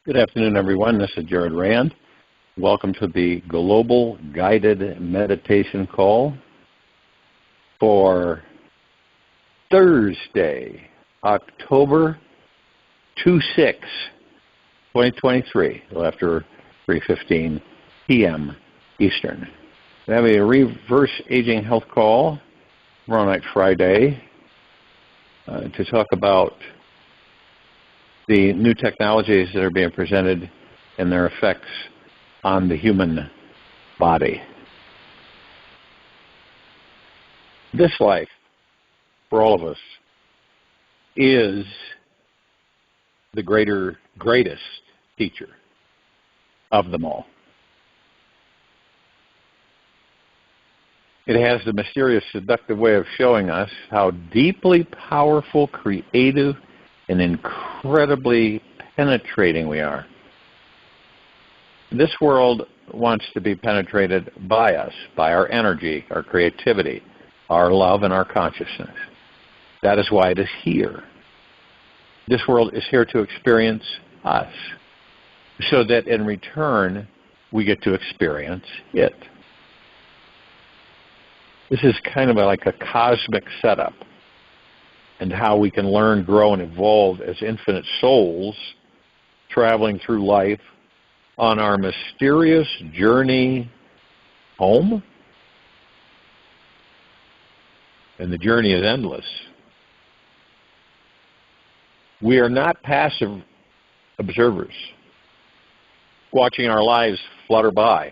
Good afternoon, everyone. This is Jared Rand. Welcome to the Global Guided Meditation Call for Thursday, October 26, 2023, after 3:15 p.m. Eastern. We're having a reverse aging health call tomorrow night, Friday, to talk about the new technologies that are being presented and their effects on the human body. This life, for all of us, is the greatest teacher of them all. It has the mysterious, seductive way of showing us how deeply powerful, creative, and incredibly penetrating we are. This world wants to be penetrated by us, by our energy, our creativity, our love, and our consciousness. That is why it is here. This world is here to experience us, so that in return, we get to experience it. This is kind of like a cosmic setup, and how we can learn, grow, and evolve as infinite souls traveling through life on our mysterious journey home. And the journey is endless. We are not passive observers watching our lives flutter by.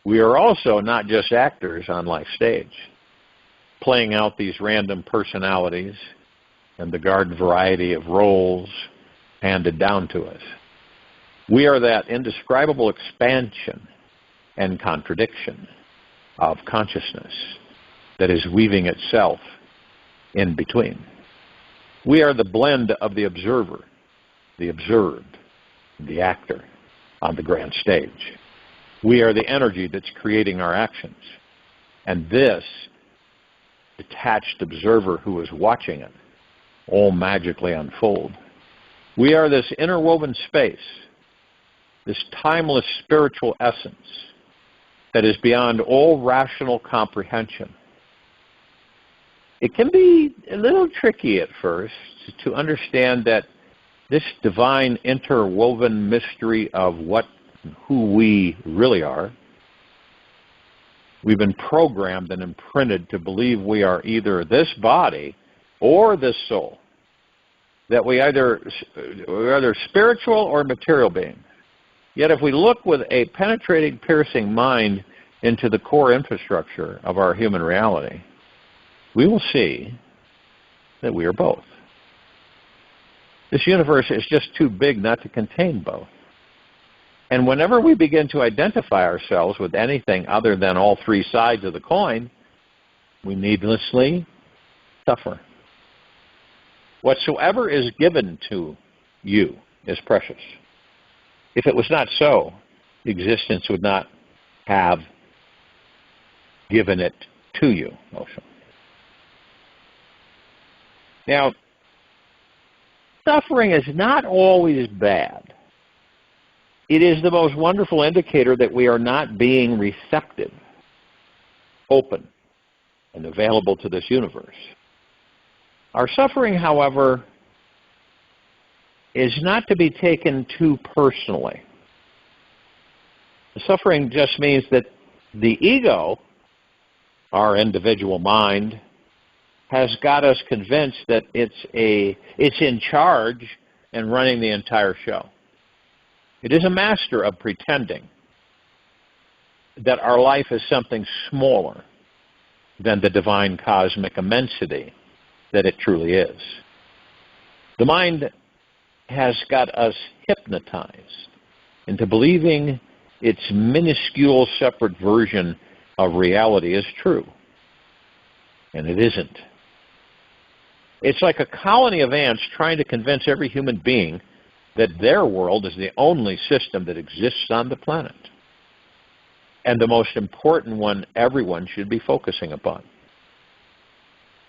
We are also not just actors on life's stage, playing out these random personalities and the garden variety of roles handed down to us. We are that indescribable expansion and contradiction of consciousness that is weaving itself in between. We are the blend of the observer, the observed, the actor on the grand stage. We are the energy that's creating our actions. And this detached observer who is watching it all magically unfold. We are this interwoven space, this timeless spiritual essence that is beyond all rational comprehension. It can be a little tricky at first to understand that this divine interwoven mystery of who we really are. We've been programmed and imprinted to believe we are either this body or this soul, that we're either spiritual or material beings. Yet if we look with a penetrating, piercing mind into the core infrastructure of our human reality, we will see that we are both. This universe is just too big not to contain both. And whenever we begin to identify ourselves with anything other than all three sides of the coin, we needlessly suffer. Whatsoever is given to you is precious. If it was not so, existence would not have given it to you also. Now, suffering is not always bad. It is the most wonderful indicator that we are not being receptive, open, and available to this universe. Our suffering, however, is not to be taken too personally. The suffering just means that the ego, our individual mind, has got us convinced that it's in charge and running the entire show. It is a master of pretending that our life is something smaller than the divine cosmic immensity that it truly is. The mind has got us hypnotized into believing its minuscule separate version of reality is true. And it isn't. It's like a colony of ants trying to convince every human being that their world is the only system that exists on the planet, and the most important one everyone should be focusing upon.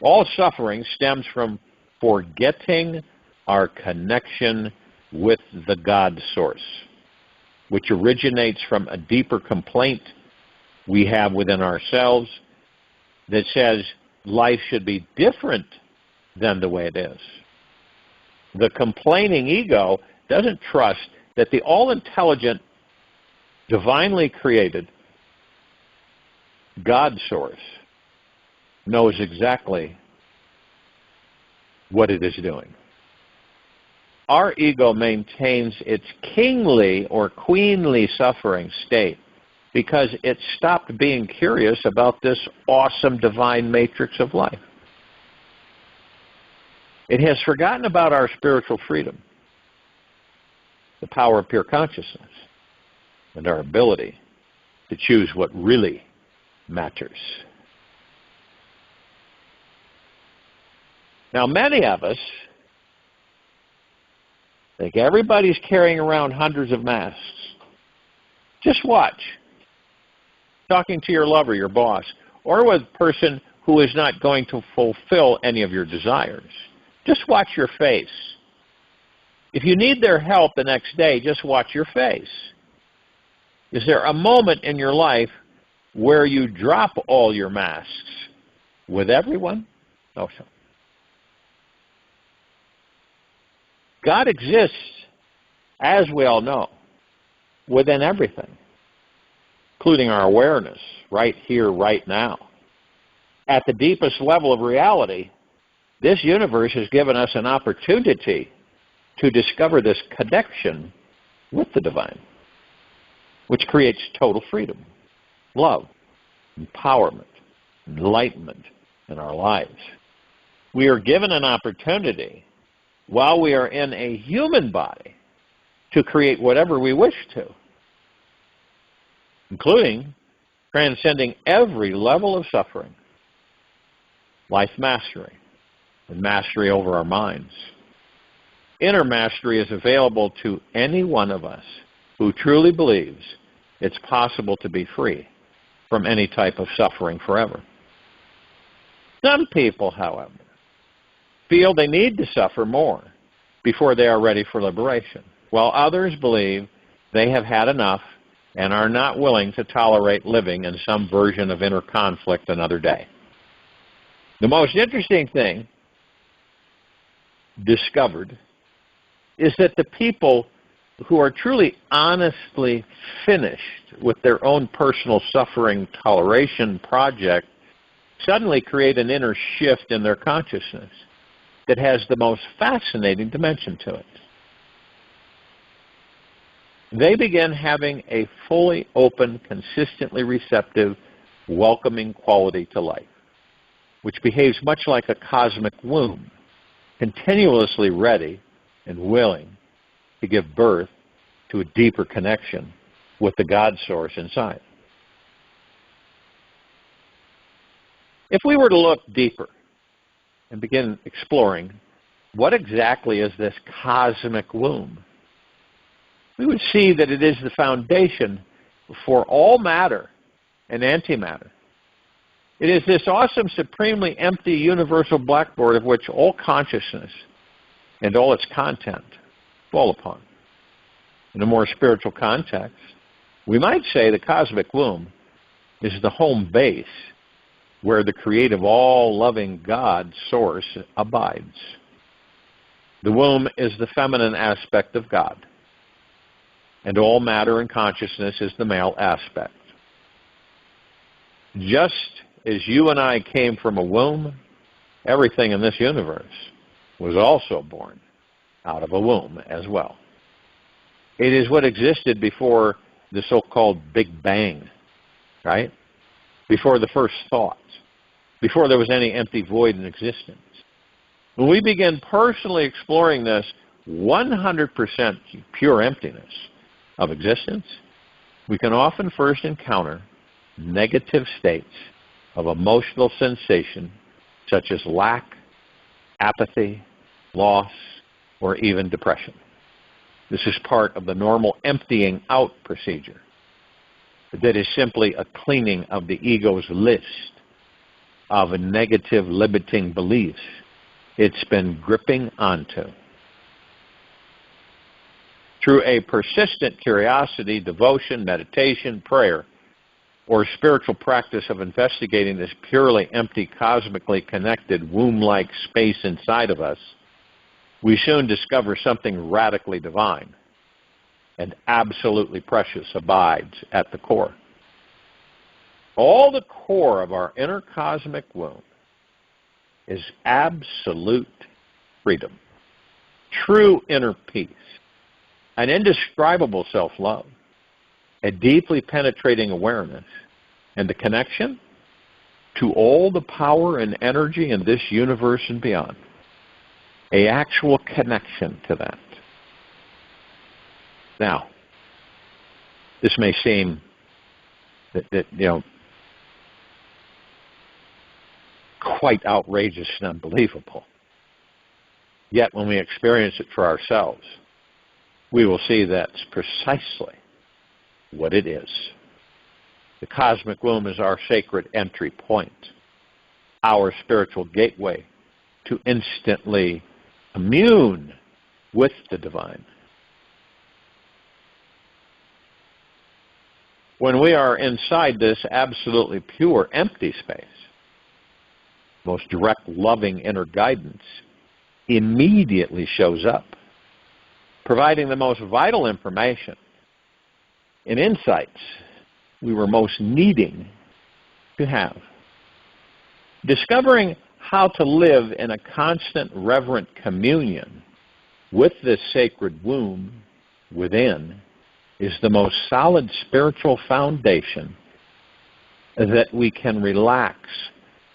All suffering stems from forgetting our connection with the God source, which originates from a deeper complaint we have within ourselves that says life should be different than the way it is. The complaining ego doesn't trust that the all-intelligent, divinely created God source knows exactly what it is doing. Our ego maintains its kingly or queenly suffering state because it stopped being curious about this awesome divine matrix of life. It has forgotten about our spiritual freedom, the power of pure consciousness, and our ability to choose what really matters. Now, many of us think everybody's carrying around hundreds of masks. Just watch. Talking to your lover, your boss, or with a person who is not going to fulfill any of your desires. Just watch your face. If you need their help the next day, just watch your face. Is there a moment in your life where you drop all your masks with everyone? No, sir. God exists, as we all know, within everything, including our awareness, right here, right now. At the deepest level of reality, this universe has given us an opportunity to discover this connection with the divine, which creates total freedom, love, empowerment, enlightenment in our lives. We are given an opportunity while we are in a human body to create whatever we wish to, including transcending every level of suffering, life mastery, and mastery over our minds. Inner mastery is available to any one of us who truly believes it's possible to be free from any type of suffering forever. Some people, however, feel they need to suffer more before they are ready for liberation, while others believe they have had enough and are not willing to tolerate living in some version of inner conflict another day. The most interesting thing discovered is that the people who are truly honestly finished with their own personal suffering toleration project suddenly create an inner shift in their consciousness that has the most fascinating dimension to it. They begin having a fully open, consistently receptive, welcoming quality to life, which behaves much like a cosmic womb, continuously ready and willing to give birth to a deeper connection with the God source inside. If we were to look deeper and begin exploring what exactly is this cosmic womb, we would see that it is the foundation for all matter and antimatter. It is this awesome, supremely empty, universal blackboard of which all consciousness and all its content fall upon. In a more spiritual context, we might say the cosmic womb is the home base where the creative, all-loving God source abides. The womb is the feminine aspect of God, and all matter and consciousness is the male aspect. Just as you and I came from a womb, everything in this universe was also born out of a womb as well. It is what existed before the so-called Big Bang, right? Before the first thought, before there was any empty void in existence. When we begin personally exploring this 100% pure emptiness of existence, we can often first encounter negative states of emotional sensation such as lack, apathy, loss, or even depression. This is part of the normal emptying out procedure. That is simply a cleaning of the ego's list of negative limiting beliefs it's been gripping onto. Through a persistent curiosity, devotion, meditation, prayer, or spiritual practice of investigating this purely empty, cosmically connected, womb-like space inside of us, we soon discover something radically divine and absolutely precious abides at the core. All the core of our inner cosmic womb is absolute freedom, true inner peace, an indescribable self-love, a deeply penetrating awareness, and the connection to all the power and energy in this universe and beyond. An actual connection to that. Now, this may seem quite outrageous and unbelievable. Yet when we experience it for ourselves, we will see that's precisely what it is. The cosmic womb is our sacred entry point, our spiritual gateway to instantly commune with the divine. When we are inside this absolutely pure, empty space, most direct, loving inner guidance immediately shows up, providing the most vital information and insights we were most needing to have. Discovering how to live in a constant, reverent communion with this sacred womb within is the most solid spiritual foundation that we can relax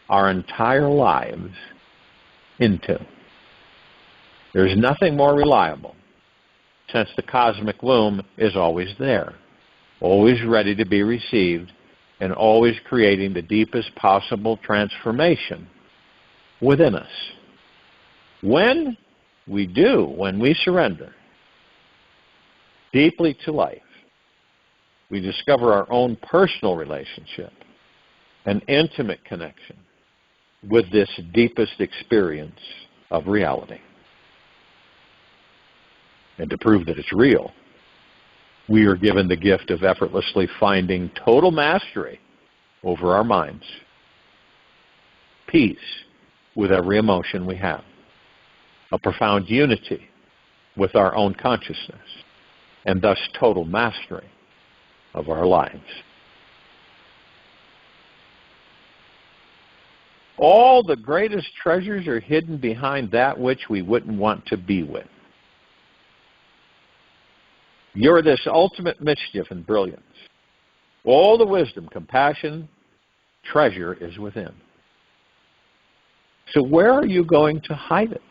our entire lives into. There's nothing more reliable, since the cosmic womb is always there, always ready to be received, and always creating the deepest possible transformation within us. When we surrender deeply to life, we discover our own personal relationship, an intimate connection with this deepest experience of reality. And to prove that it's real, we are given the gift of effortlessly finding total mastery over our minds, peace with every emotion we have, a profound unity with our own consciousness, and thus total mastery of our lives. All the greatest treasures are hidden behind that which we wouldn't want to be with. You're this ultimate mischief and brilliance. All the wisdom, compassion, treasure is within. So where are you going to hide it?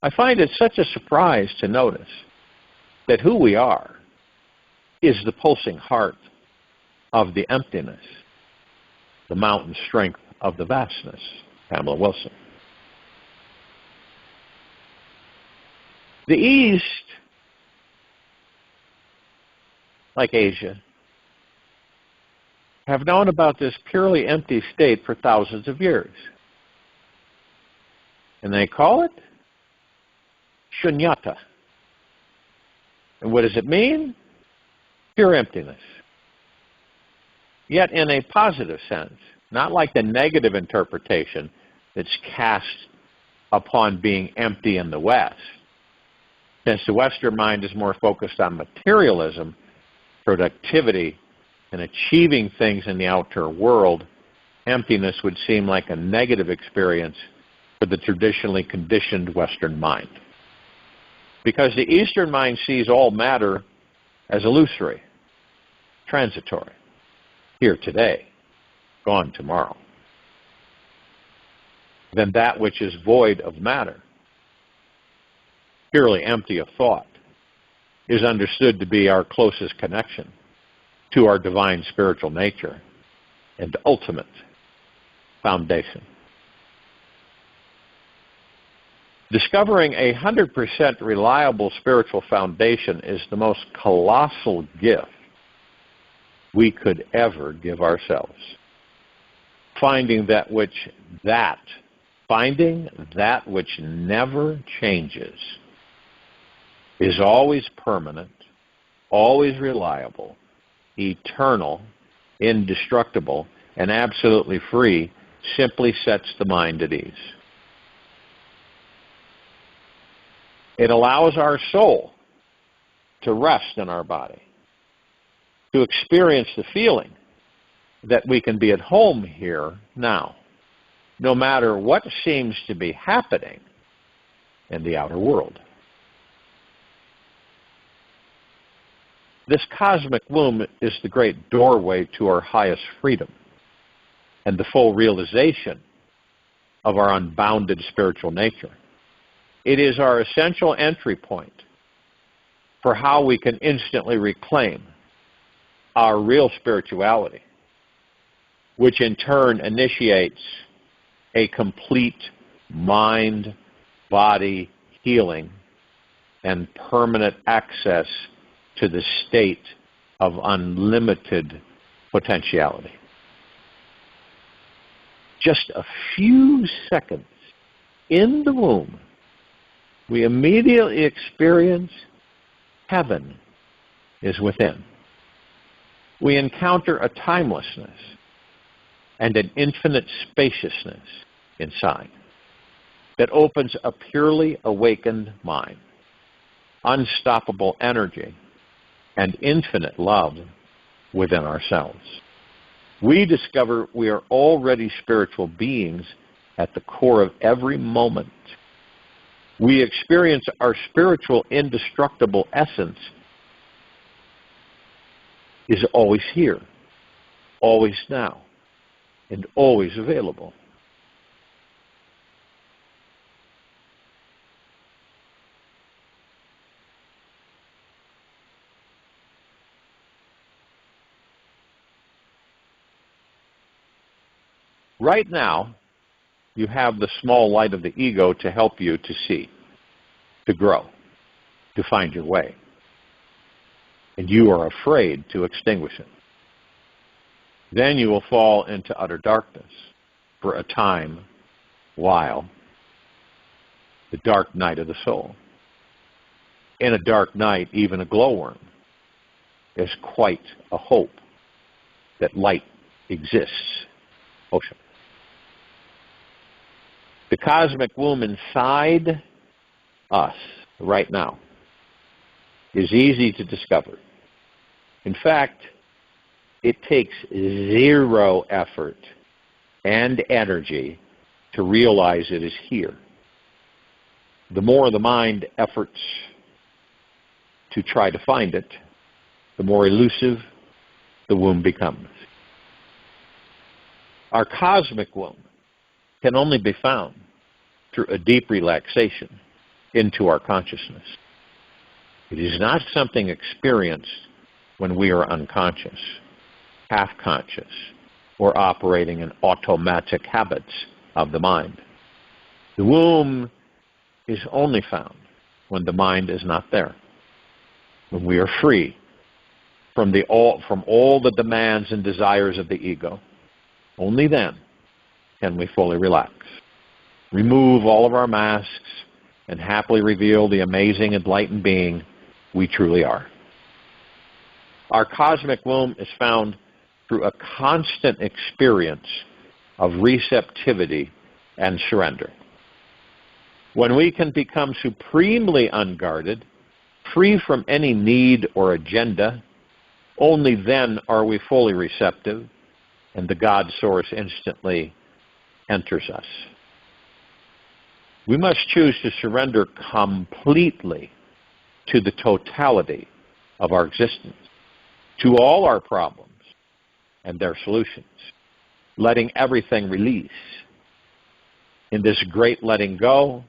I find it such a surprise to notice that who we are is the pulsing heart of the emptiness, the mountain strength of the vastness. Pamela Wilson. The East, like Asia, have known about this purely empty state for thousands of years. And they call it shunyata. And what does it mean? Pure emptiness. Yet in a positive sense, not like the negative interpretation that's cast upon being empty in the West. Since the Western mind is more focused on materialism, productivity, and achieving things in the outer world, emptiness would seem like a negative experience for the traditionally conditioned Western mind. Because the Eastern mind sees all matter as illusory, transitory, here today, gone tomorrow. Then that which is void of matter, purely empty of thought, is understood to be our closest connection to our divine spiritual nature and ultimate foundation. Discovering a 100% reliable spiritual foundation is the most colossal gift we could ever give ourselves. Finding that which never changes. is always permanent, always reliable, eternal, indestructible, and absolutely free, simply sets the mind at ease. It allows our soul to rest in our body, to experience the feeling that we can be at home here now, no matter what seems to be happening in the outer world. This cosmic womb is the great doorway to our highest freedom and the full realization of our unbounded spiritual nature. It is our essential entry point for how we can instantly reclaim our real spirituality, which in turn initiates a complete mind-body healing and permanent access to the state of unlimited potentiality. Just a few seconds in the womb, we immediately experience heaven is within. We encounter a timelessness and an infinite spaciousness inside that opens a purely awakened mind, unstoppable energy, and infinite love within ourselves. We discover we are already spiritual beings at the core of every moment. We experience our spiritual indestructible essence is always here, always now, and always available. Right now, you have the small light of the ego to help you to see, to grow, to find your way. And you are afraid to extinguish it. Then you will fall into utter darkness for a time while the dark night of the soul. In a dark night, even a glowworm is quite a hope that light exists. Ocean. The cosmic womb inside us right now is easy to discover. In fact, it takes zero effort and energy to realize it is here. The more the mind efforts to try to find it, the more elusive the womb becomes. Our cosmic womb can only be found through a deep relaxation into our consciousness. It is not something experienced when we are unconscious, half-conscious, or operating in automatic habits of the mind. The womb is only found when the mind is not there, when we are free from all the demands and desires of the ego. Only then can we fully relax, remove all of our masks, and happily reveal the amazing enlightened being we truly are. Our cosmic womb is found through a constant experience of receptivity and surrender. When we can become supremely unguarded, free from any need or agenda, only then are we fully receptive, and the God Source instantly enters us. We must choose to surrender completely to the totality of our existence, to all our problems and their solutions, letting everything release. In this great letting go,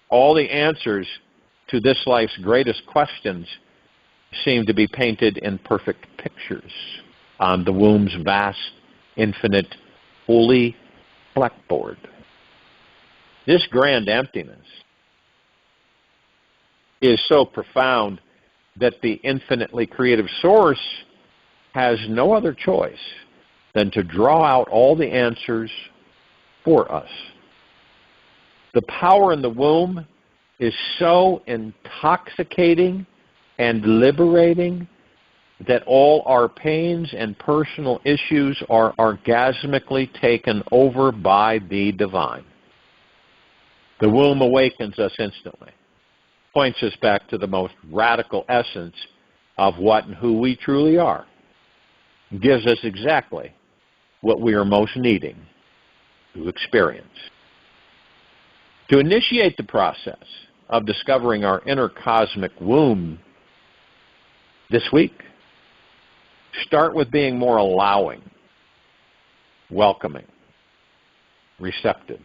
all the answers to this life's greatest questions seem to be painted in perfect pictures on the womb's vast, infinite, holy blackboard. This grand emptiness is so profound that the infinitely creative Source has no other choice than to draw out all the answers for us. The power in the womb is so intoxicating and liberating that all our pains and personal issues are orgasmically taken over by the divine. The womb awakens us instantly, points us back to the most radical essence of what and who we truly are, gives us exactly what we are most needing to experience. To initiate the process of discovering our inner cosmic womb this week, start with being more allowing, welcoming, receptive,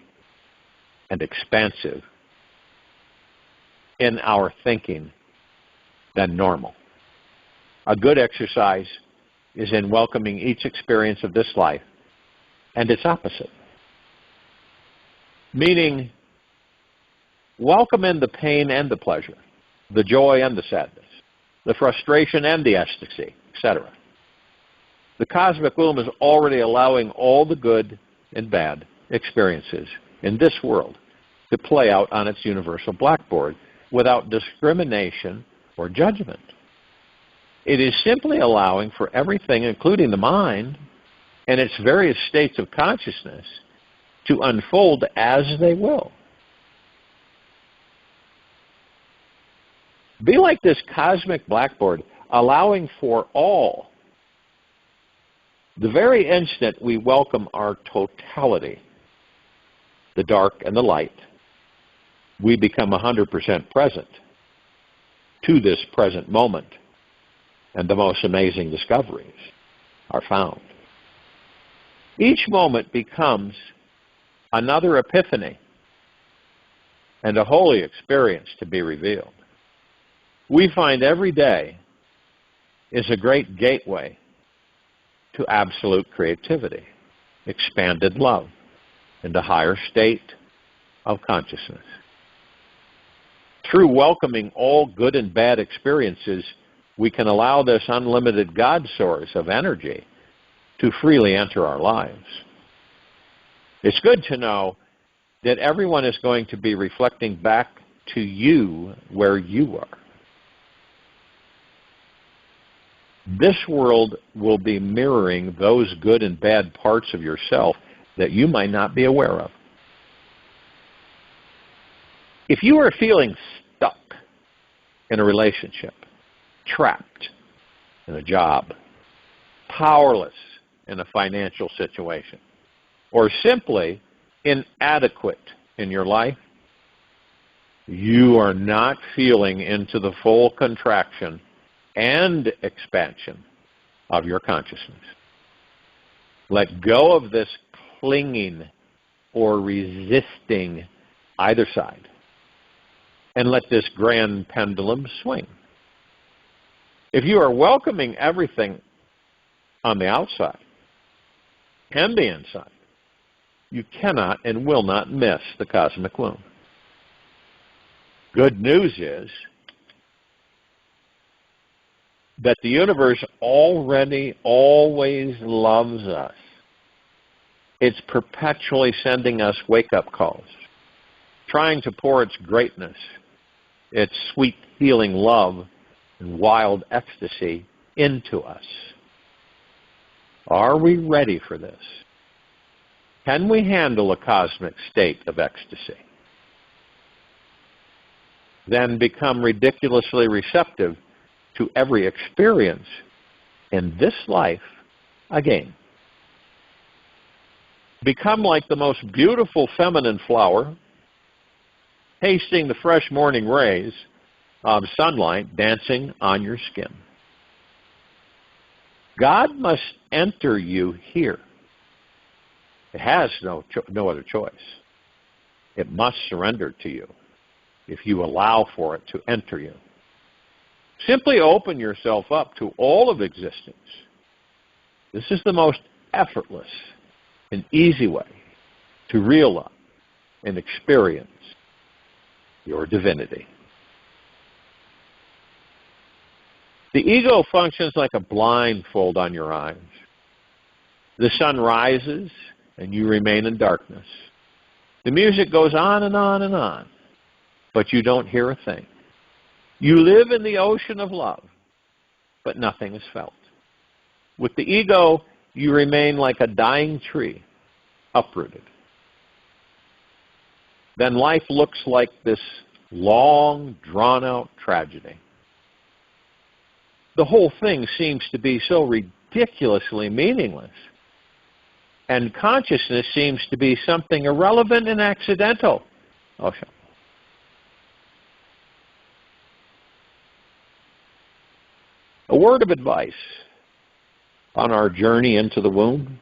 and expansive in our thinking than normal. A good exercise is in welcoming each experience of this life and its opposite. Meaning, welcome in the pain and the pleasure, the joy and the sadness, the frustration and the ecstasy, etc. The cosmic womb is already allowing all the good and bad experiences in this world to play out on its universal blackboard without discrimination or judgment. It is simply allowing for everything, including the mind and its various states of consciousness, to unfold as they will. Be like this cosmic blackboard, allowing for all. The very instant we welcome our totality, the dark and the light, we become 100% present to this present moment, and the most amazing discoveries are found. Each moment becomes another epiphany and a holy experience to be revealed. We find every day is a great gateway to absolute creativity, expanded love, and a higher state of consciousness. Through welcoming all good and bad experiences, we can allow this unlimited God source of energy to freely enter our lives. It's good to know that everyone is going to be reflecting back to you where you are. This world will be mirroring those good and bad parts of yourself that you might not be aware of. If you are feeling stuck in a relationship, trapped in a job, powerless in a financial situation, or simply inadequate in your life, you are not feeling into the full contraction and expansion of your consciousness. Let go of this clinging or resisting either side, and let this grand pendulum swing. If you are welcoming everything on the outside and the inside, you cannot and will not miss the cosmic womb. Good news is that the universe already always loves us. It's perpetually sending us wake-up calls, trying to pour its greatness, its sweet healing love, and wild ecstasy into us. Are we ready for this? Can we handle a cosmic state of ecstasy? Then become ridiculously receptive to every experience in this life again. Become like the most beautiful feminine flower, tasting the fresh morning rays of sunlight dancing on your skin. God must enter you here. It has no other choice. It must surrender to you if you allow for it to enter you. Simply open yourself up to all of existence. This is the most effortless and easy way to realize and experience your divinity. The ego functions like a blindfold on your eyes. The sun rises and you remain in darkness. The music goes on and on and on. but you don't hear a thing. You live in the ocean of love, but nothing is felt. With the ego, you remain like a dying tree, uprooted. Then life looks like this long, drawn-out tragedy. The whole thing seems to be so ridiculously meaningless. And consciousness seems to be something irrelevant and accidental. Oh, sure. A word of advice on our journey into the womb.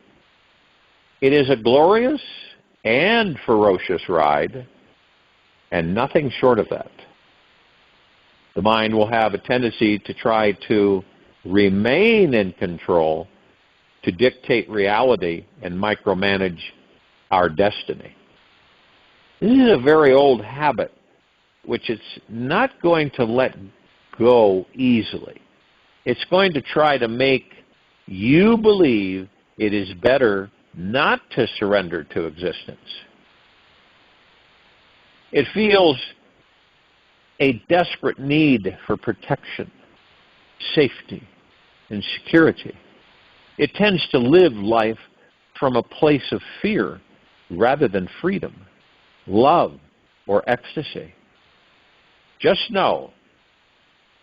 It is a glorious and ferocious ride, and nothing short of that. The mind will have a tendency to try to remain in control, to dictate reality and micromanage our destiny. This is a very old habit which it's not going to let go easily. It's going to try to make you believe it is better not to surrender to existence. It feels a desperate need for protection, safety, and security. It tends to live life from a place of fear rather than freedom, love, or ecstasy. Just know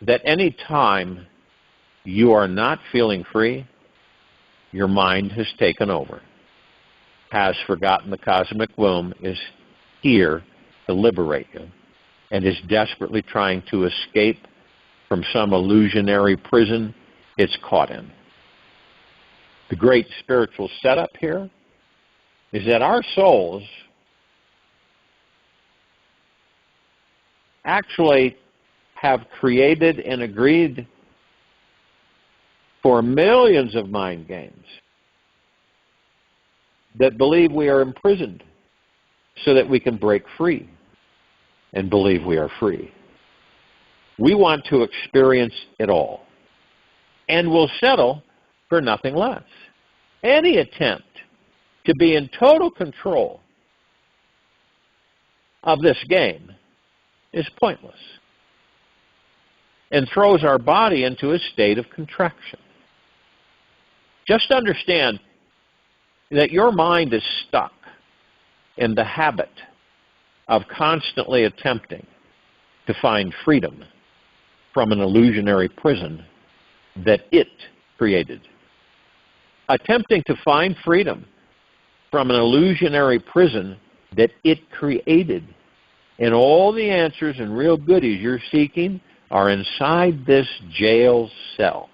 that any time you are not feeling free, your mind has taken over, has forgotten the cosmic womb, is here to liberate you, and is desperately trying to escape from some illusionary prison it's caught in. The great spiritual setup here is that our souls actually have created and agreed for millions of mind games that believe we are imprisoned so that we can break free and believe we are free. We want to experience it all, and will settle for nothing less. Any attempt to be in total control of this game is pointless and throws our body into a state of contraction. Just understand that your mind is stuck in the habit of constantly attempting to find freedom from an illusionary prison that it created. Attempting to find freedom from an illusionary prison that it created. And all the answers and real goodies you're seeking are inside this jail cell.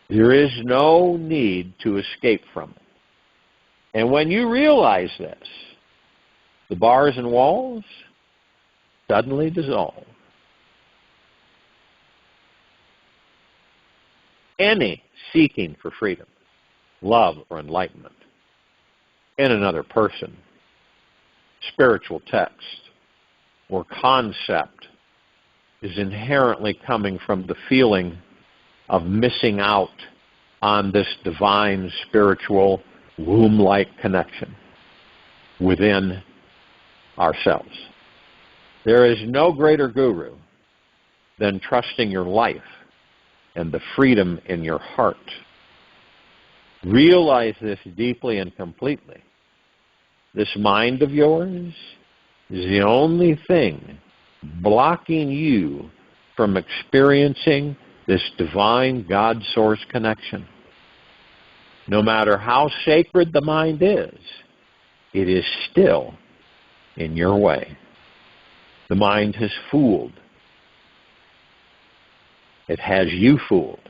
There is no need to escape from it. And when you realize this, the bars and walls suddenly dissolve. Any seeking for freedom, love, or enlightenment in another person, spiritual text, or concept is inherently coming from the feeling of missing out on this divine, spiritual, womb-like connection within ourselves. There is no greater guru than trusting your life and the freedom in your heart. Realize this deeply and completely. This mind of yours is the only thing blocking you from experiencing this divine God-source connection. No matter how sacred the mind is, it is still in your way. The mind has fooled. It has you fooled,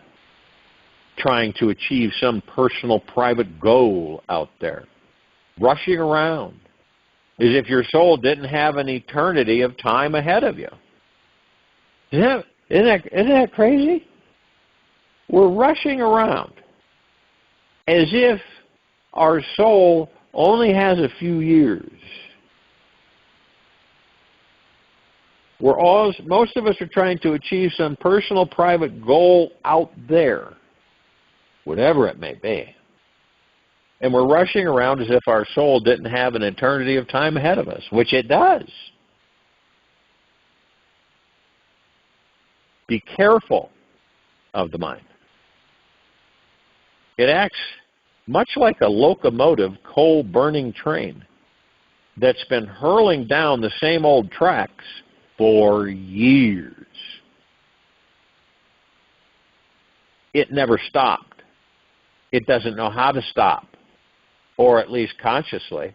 trying to achieve some personal private goal out there, rushing around as if your soul didn't have an eternity of time ahead of you. Isn't that crazy? We're rushing around as if our soul only has a few years. Most of us are trying to achieve some personal private goal out there, whatever it may be. And we're rushing around as if our soul didn't have an eternity of time ahead of us, which it does. Be careful of the mind. It acts much like a locomotive coal-burning train that's been hurling down the same old tracks for years. It never stopped. It doesn't know how to stop, or at least consciously.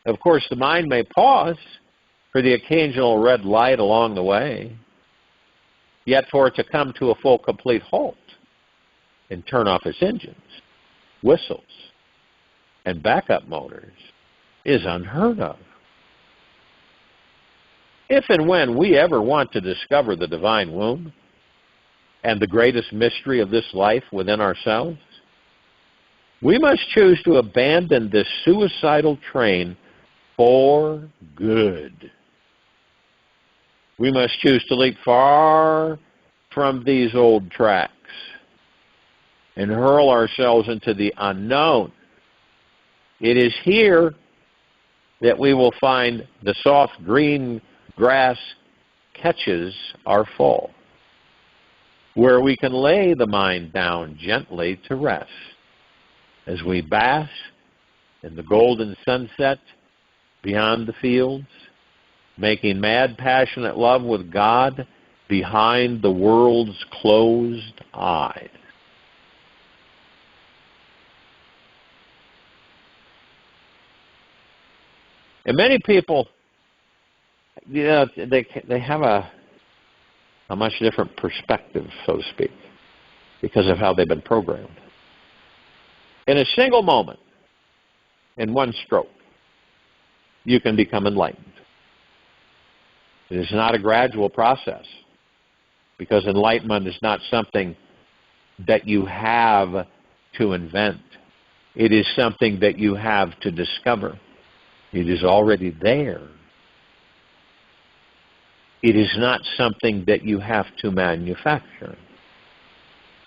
Of course, the mind may pause for the occasional red light along the way, yet for it to come to a full, complete halt and turn off its engines, whistles, and backup motors is unheard of. If and when we ever want to discover the divine womb and the greatest mystery of this life within ourselves, we must choose to abandon this suicidal train for good. We must choose to leap far from these old tracks and hurl ourselves into the unknown. It is here that we will find the soft green grass catches our fall, where we can lay the mind down gently to rest as we bask in the golden sunset beyond the fields, making mad, passionate love with God behind the world's closed eyes. And many people, they have a much different perspective, so to speak, because of how they've been programmed. In a single moment, in one stroke, you can become enlightened. It is not a gradual process, because enlightenment is not something that you have to invent. It is something that you have to discover. It is already there. It is not something that you have to manufacture.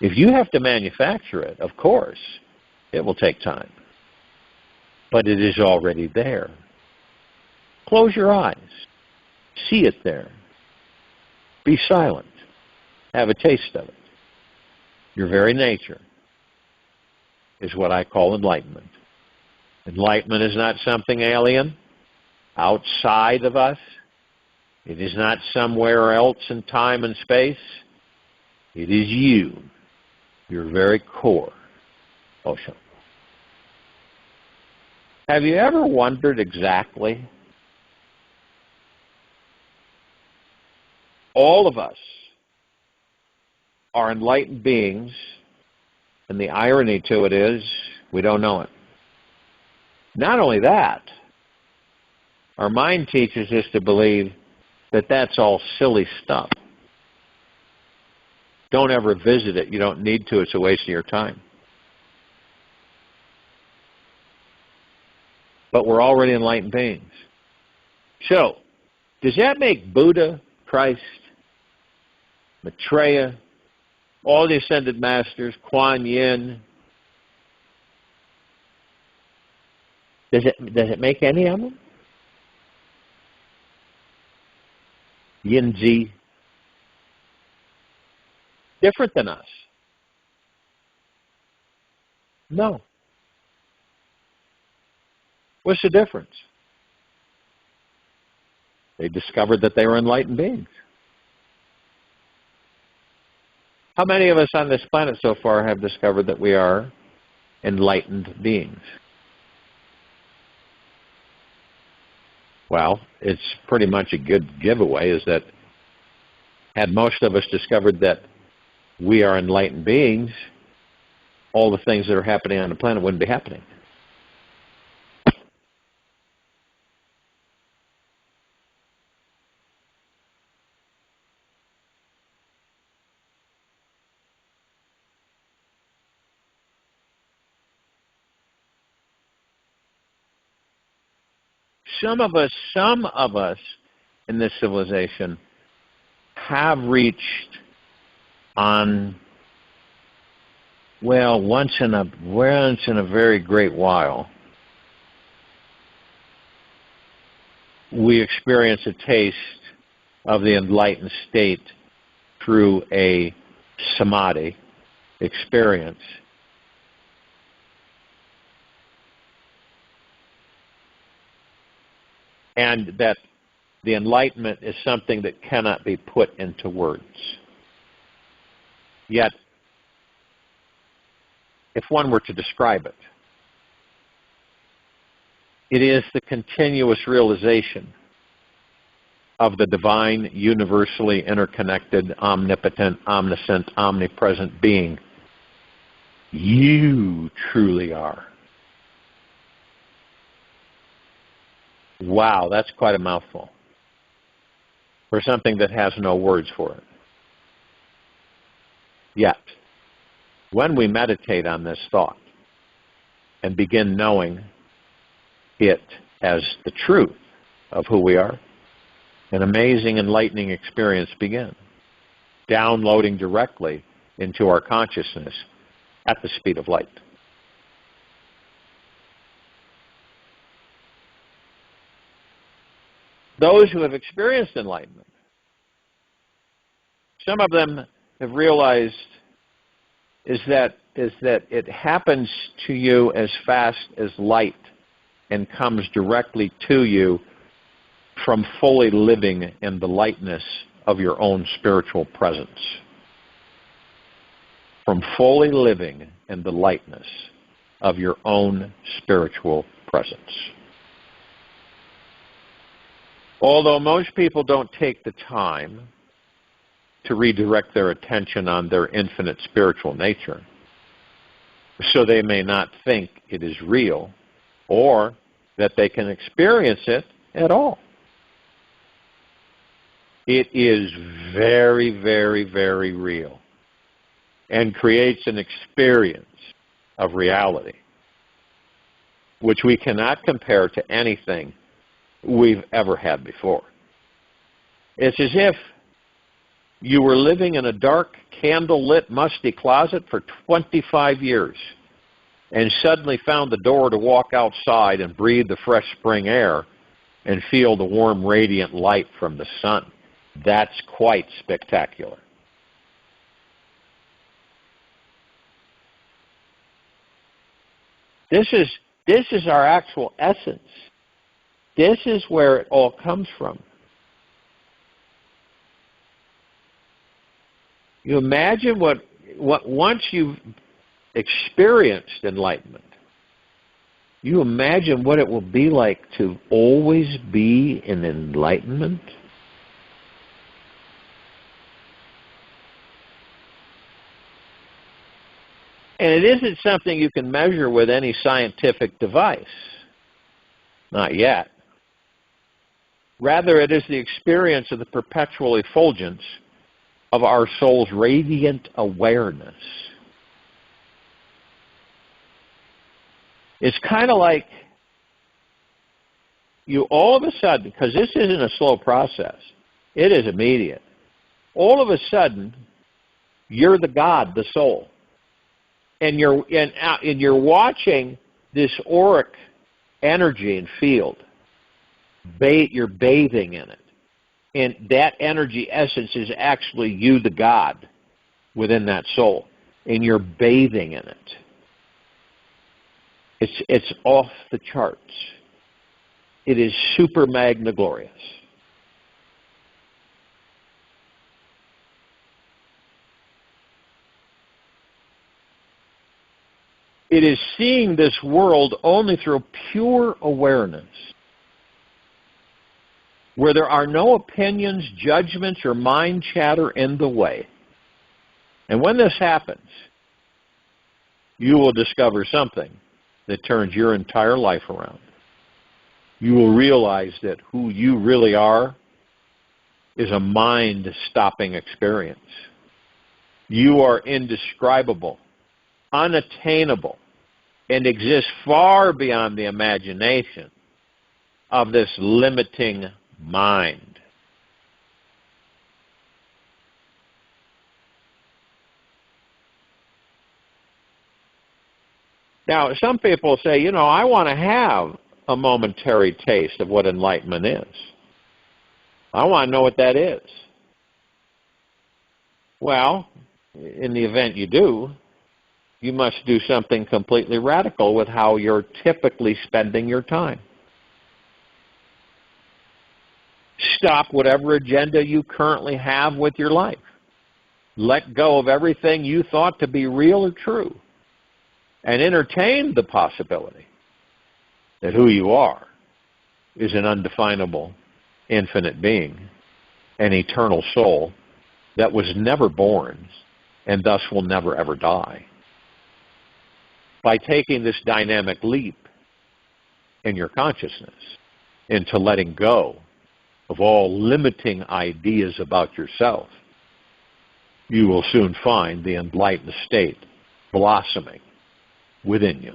If you have to manufacture it, of course, it will take time. But it is already there. Close your eyes. See it there. Be silent. Have a taste of it. Your very nature is what I call enlightenment. Enlightenment is not something alien, outside of us. It is not somewhere else in time and space. It is you, your very core. Osho. Have you ever wondered exactly? All of us are enlightened beings, and the irony to it is we don't know it. Not only that, our mind teaches us to believe that that's all silly stuff. Don't ever visit it. You don't need to. It's a waste of your time. But we're already enlightened beings. So, does that make Buddha, Christ, Maitreya, all the ascended masters, Kuan Yin, does it make any of them? Yinzi, different than us? No. What's the difference? They discovered that they were enlightened beings. How many of us on this planet so far have discovered that we are enlightened beings? Well, it's pretty much a good giveaway, is that had most of us discovered that we are enlightened beings, all the things that are happening on the planet wouldn't be happening. Some of us in this civilization have reached on, well, once in a very great while, we experience a taste of the enlightened state through a samadhi experience. And that the enlightenment is something that cannot be put into words. Yet, if one were to describe it, it is the continuous realization of the divine, universally interconnected, omnipotent, omniscient, omnipresent being you truly are. Wow, that's quite a mouthful for something that has no words for it. Yet, when we meditate on this thought and begin knowing it as the truth of who we are, an amazing, enlightening experience begins, downloading directly into our consciousness at the speed of light. Those who have experienced enlightenment, some of them have realized is that it happens to you as fast as light and comes directly to you from fully living in the lightness of your own spiritual presence. From fully living in the lightness of your own spiritual presence. Although most people don't take the time to redirect their attention on their infinite spiritual nature, so they may not think it is real or that they can experience it at all. It is very, very, very real and creates an experience of reality which we cannot compare to anything we've ever had before. It's as if you were living in a dark, candle-lit, musty closet for 25 years and suddenly found the door to walk outside and breathe the fresh spring air and feel the warm, radiant light from the sun. That's quite spectacular. This is our actual essence. This is where it all comes from. You imagine what once you've experienced enlightenment, you imagine what it will be like to always be in enlightenment? And it isn't something you can measure with any scientific device. Not yet. Rather, it is the experience of the perpetual effulgence of our soul's radiant awareness. It's kind of like you all of a sudden, because this isn't a slow process, it is immediate. All of a sudden, you're the God, the soul. And you're watching this auric energy and field. You're bathing in it. And that energy essence is actually you, the God, within that soul. And you're bathing in it. It's off the charts. It is super magna glorious. It is seeing this world only through pure awareness, where there are no opinions, judgments, or mind chatter in the way. And when this happens, you will discover something that turns your entire life around. You will realize that who you really are is a mind-stopping experience. You are indescribable, unattainable, and exist far beyond the imagination of this limiting mind. Now, some people say, I want to have a momentary taste of what enlightenment is. I want to know what that is. Well, in the event you do, you must do something completely radical with how you're typically spending your time. Stop whatever agenda you currently have with your life. Let go of everything you thought to be real or true, and entertain the possibility that who you are is an undefinable, infinite being, an eternal soul that was never born and thus will never ever die. By taking this dynamic leap in your consciousness into letting go of all limiting ideas about yourself, you will soon find the enlightened state blossoming within you.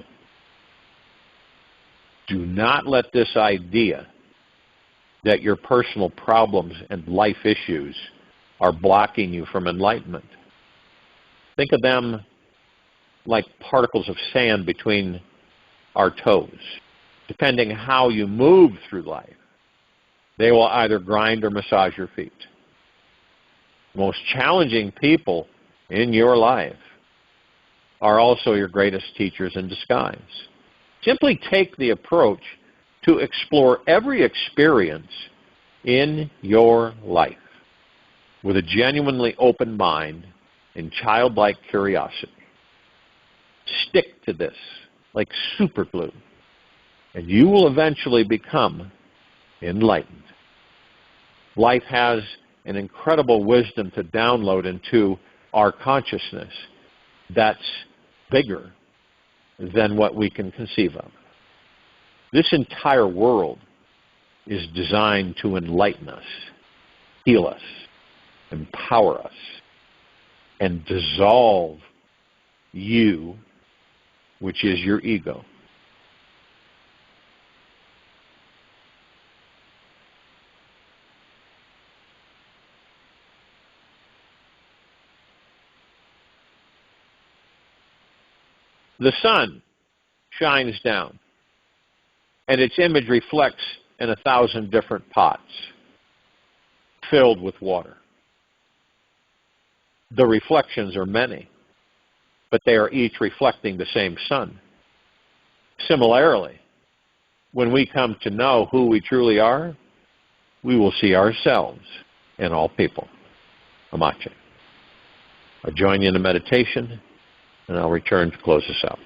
Do not let this idea that your personal problems and life issues are blocking you from enlightenment. Think of them like particles of sand between our toes. Depending how you move through life, they will either grind or massage your feet. The most challenging people in your life are also your greatest teachers in disguise. Simply take the approach to explore every experience in your life with a genuinely open mind and childlike curiosity. Stick to this like super glue, and you will eventually become enlightened. Life has an incredible wisdom to download into our consciousness that's bigger than what we can conceive of. This entire world is designed to enlighten us, heal us, empower us, and dissolve you, which is your ego. The sun shines down, and its image reflects in 1,000 different pots filled with water. The reflections are many, but they are each reflecting the same sun. Similarly, when we come to know who we truly are, we will see ourselves in all people. Amache. I'll join you in a meditation, and I'll return to close this out.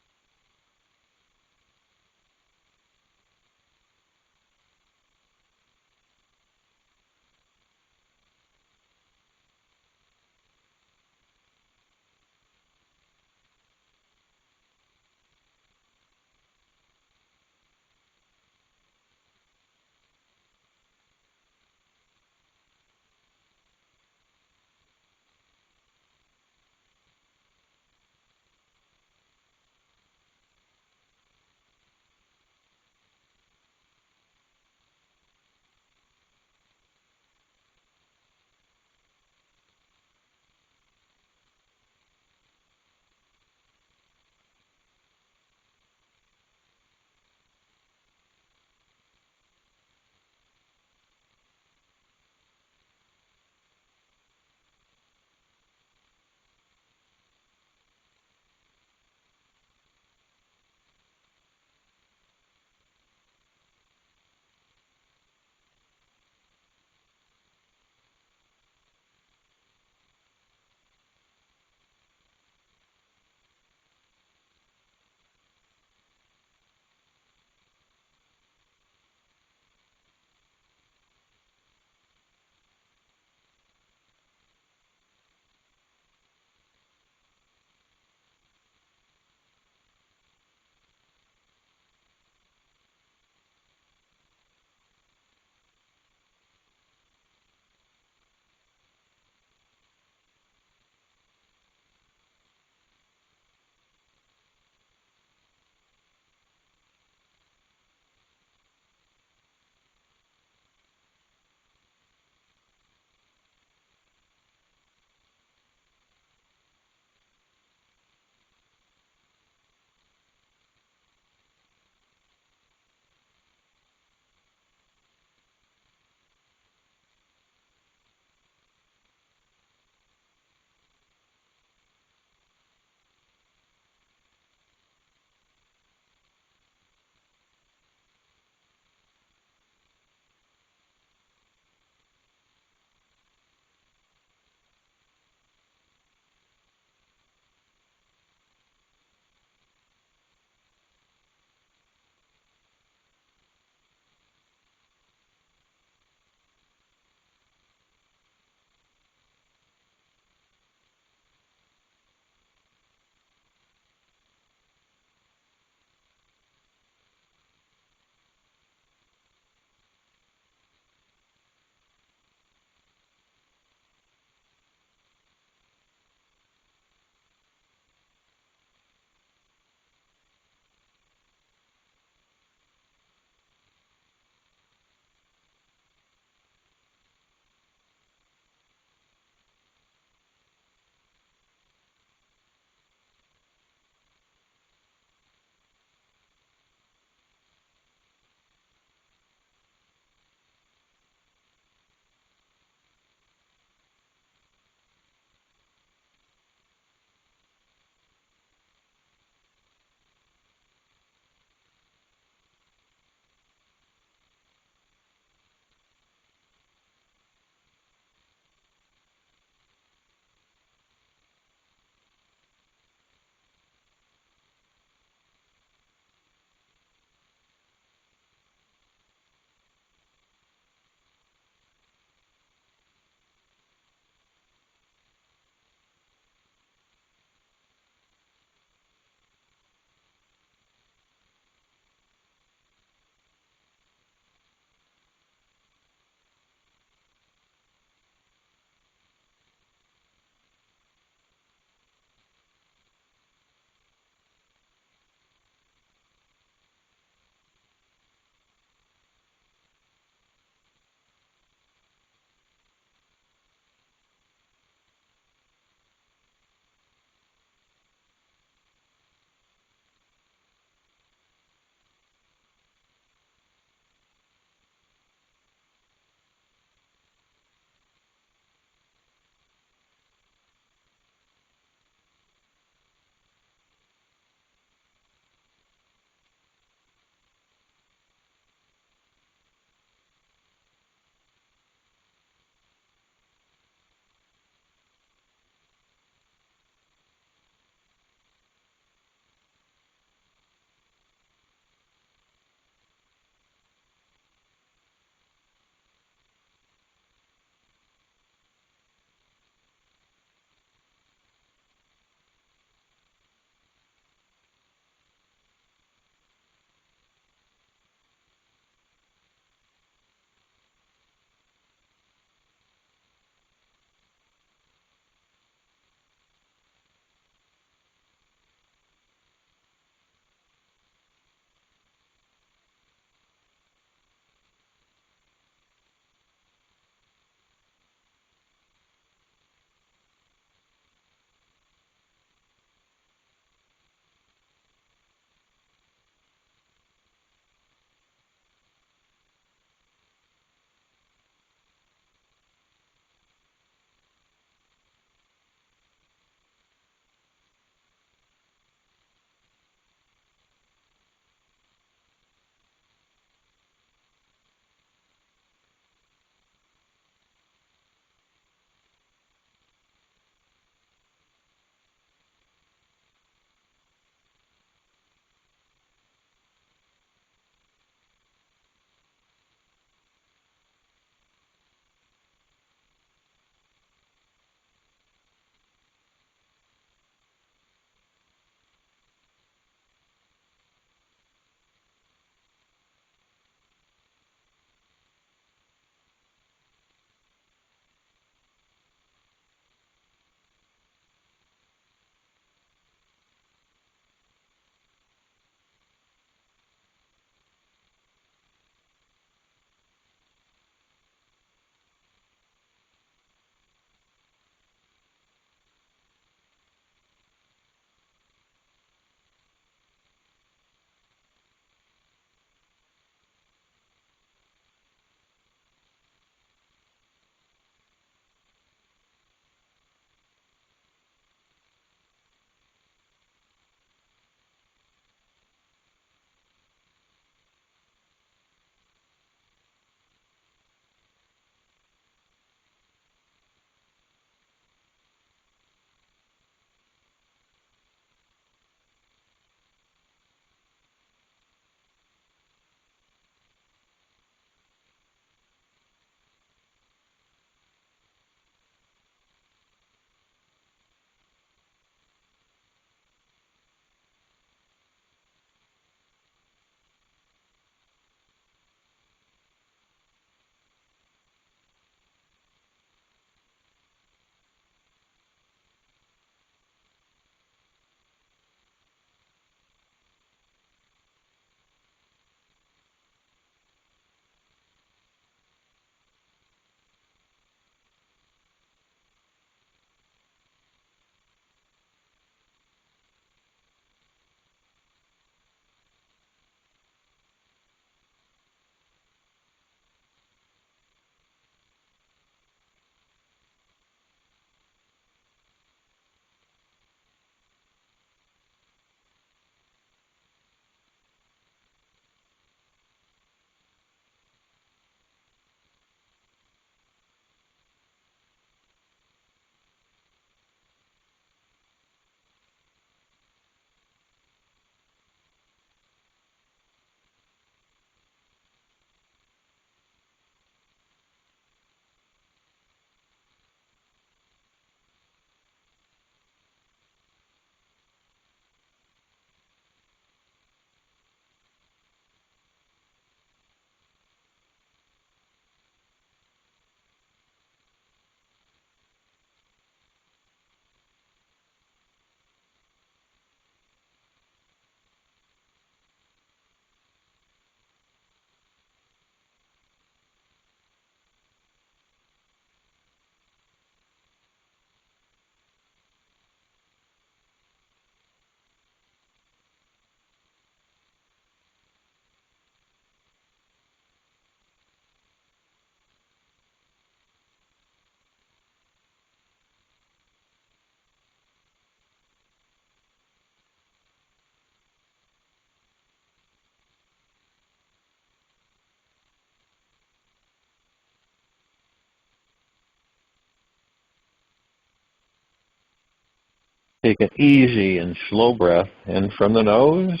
Take an easy and slow breath in from the nose.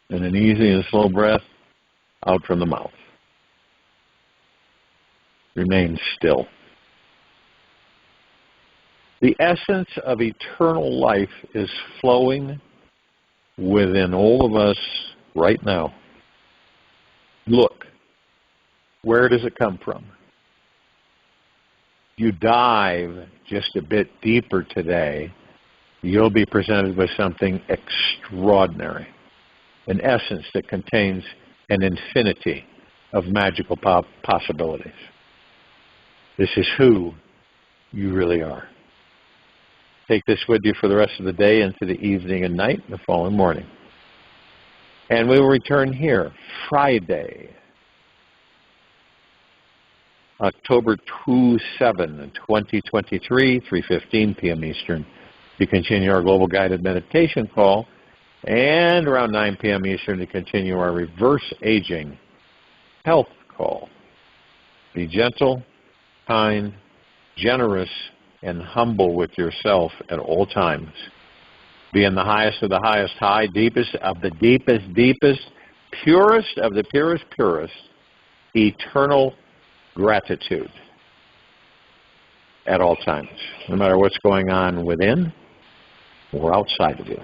And an easy and slow breath out from the mouth. Remain still. The essence of eternal life is flowing within all of us right now. Look, where does it come from? You dive just a bit deeper today, you'll be presented with something extraordinary, an essence that contains an infinity of magical possibilities. This is who you really are. Take this with you for the rest of the day, into the evening and night, and the following morning. And we will return here Friday, October 7, 2023, 3:15 p.m. Eastern, to continue our Global Guided Meditation call, and around 9 p.m. Eastern to continue our Reverse Aging Health call. Be gentle, kind, generous, and humble with yourself at all times. Be in the highest of the highest high, deepest of the deepest deepest, purest of the purest purest, eternal gratitude at all times, no matter what's going on within or outside of you.